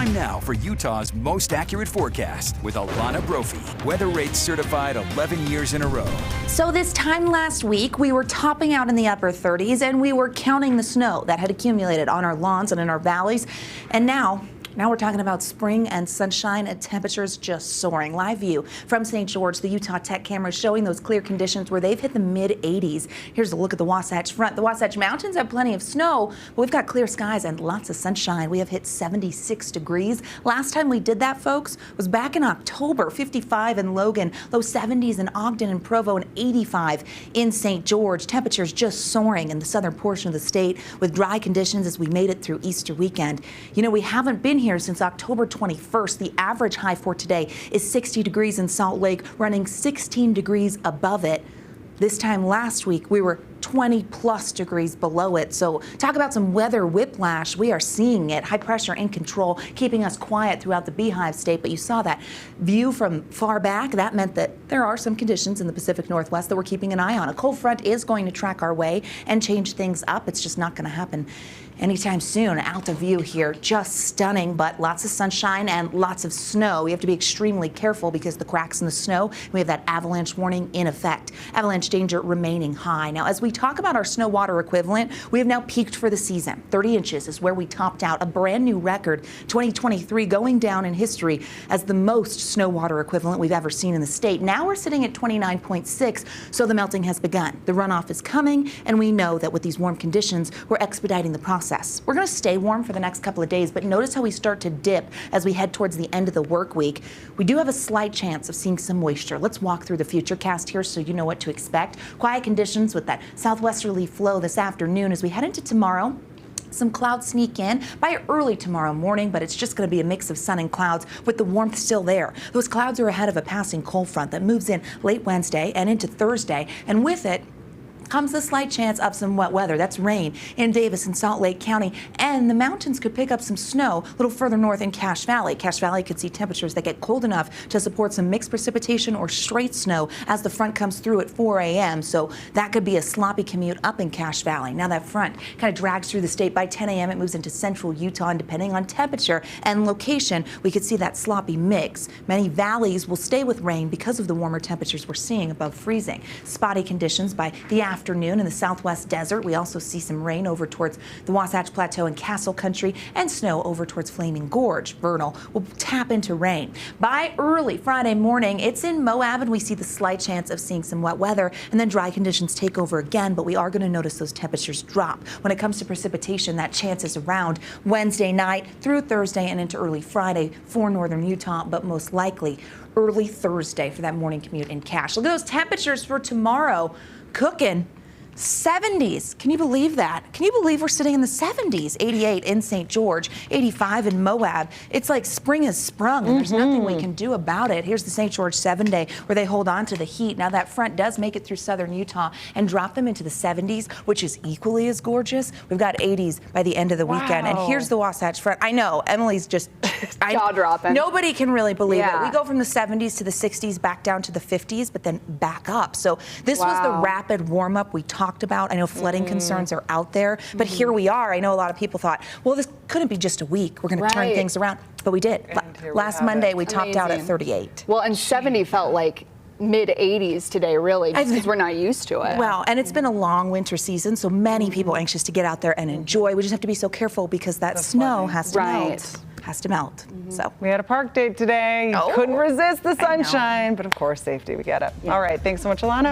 Time now for Utah's most accurate forecast with Alana Brophy. Weather rates certified 11 years in a row. So this time last week, we were topping out in the upper 30s and we were counting the snow that had accumulated on our lawns and in our valleys. And now we're talking about spring and sunshine and temperatures just soaring. Live view from St. George, the Utah Tech camera showing those clear conditions where they've hit the mid-80s. Here's a look at the Wasatch Front. The Wasatch Mountains have plenty of snow, but we've got clear skies and lots of sunshine. We have hit 76 degrees. Last time we did that, folks, was back in October. 55 in Logan, low 70s in Ogden and Provo, and 85 in St. George. Temperatures just soaring in the southern portion of the state with dry conditions as we made it through Easter weekend. You know, we haven't been here since October 21st. The average high for today is 60 degrees in Salt Lake, running 16 degrees above it. This time last week, we were 20 plus degrees below it. So talk about some weather whiplash. We are seeing it. High pressure in control, keeping us quiet throughout the Beehive State. But you saw that view from far back. That meant that there are some conditions in the Pacific Northwest that we're keeping an eye on. A cold front is going to track our way and change things up. It's just not going to happen anytime soon. Out of view here, just stunning, but lots of sunshine and lots of snow. We have to be extremely careful because the cracks in the snow, we have that avalanche warning in effect. Avalanche danger remaining high. Now, as we talk about our snow water equivalent, we have now peaked for the season. 30 inches is where we topped out, a brand new record. 2023 going down in history as the most snow water equivalent we've ever seen in the state. Now we're sitting at 29.6, so the melting has begun. The runoff is coming, and we know that with these warm conditions, we're expediting the process. We're going to stay warm for the next couple of days, but notice how we start to dip as we head towards the end of the work week. We do have a slight chance of seeing some moisture. Let's walk through the futurecast here so you know what to expect. Quiet conditions with that southwesterly flow this afternoon as we head into tomorrow. Some clouds sneak in by early tomorrow morning, but it's just going to be a mix of sun and clouds with the warmth still there. Those clouds are ahead of a passing cold front that moves in late Wednesday and into Thursday, and with it comes the slight chance of some wet weather. That's rain in Davis and Salt Lake County, and the mountains could pick up some snow a little further north in Cache Valley. Cache Valley could see temperatures that get cold enough to support some mixed precipitation or straight snow as the front comes through at 4 a.m. So that could be a sloppy commute up in Cache Valley. Now that front kind of drags through the state. By 10 a.m. it moves into central Utah, and depending on temperature and location, we could see that sloppy mix. Many valleys will stay with rain because of the warmer temperatures we're seeing above freezing. Spotty conditions by the afternoon in the southwest desert. We also see some rain over towards the Wasatch Plateau and Castle Country, and snow over towards Flaming Gorge. Vernal will tap into rain. By early Friday morning, it's in Moab, and we see the slight chance of seeing some wet weather, and then dry conditions take over again, but we are going to notice those temperatures drop. When it comes to precipitation, that chance is around Wednesday night through Thursday and into early Friday for northern Utah, but most likely early Thursday for that morning commute in Cache. Look at those temperatures for tomorrow. Cooking. 70s. Can you believe that? Can you believe we're sitting in the 70s? 88 in St. George, 85 in Moab. It's like spring has sprung, and there's nothing we can do about it. Here's the St. George 7-day where they hold on to the heat. Now that front does make it through southern Utah and drop them into the 70s, which is equally as gorgeous. We've got 80s by the end of the weekend. And here's the Wasatch Front. I know, Emily's just jaw-dropping. Nobody can really believe it. We go from the 70s to the 60s, back down to the 50s, but then back up. So this was the rapid warm-up we talked about. I know flooding concerns are out there, but here we are. I know a lot of people thought, well, this couldn't be just a week. We're going to turn things around, but we did. Last Monday, we topped out at 38. Well, and 70 felt like mid-80s today, really, just because we're not used to it. Well, and it's been a long winter season, so many people anxious to get out there and enjoy. We just have to be so careful because that snow has to melt. So we had a park date today. Couldn't resist the sunshine, but of course, safety, we get it. All right, thanks so much, Alana.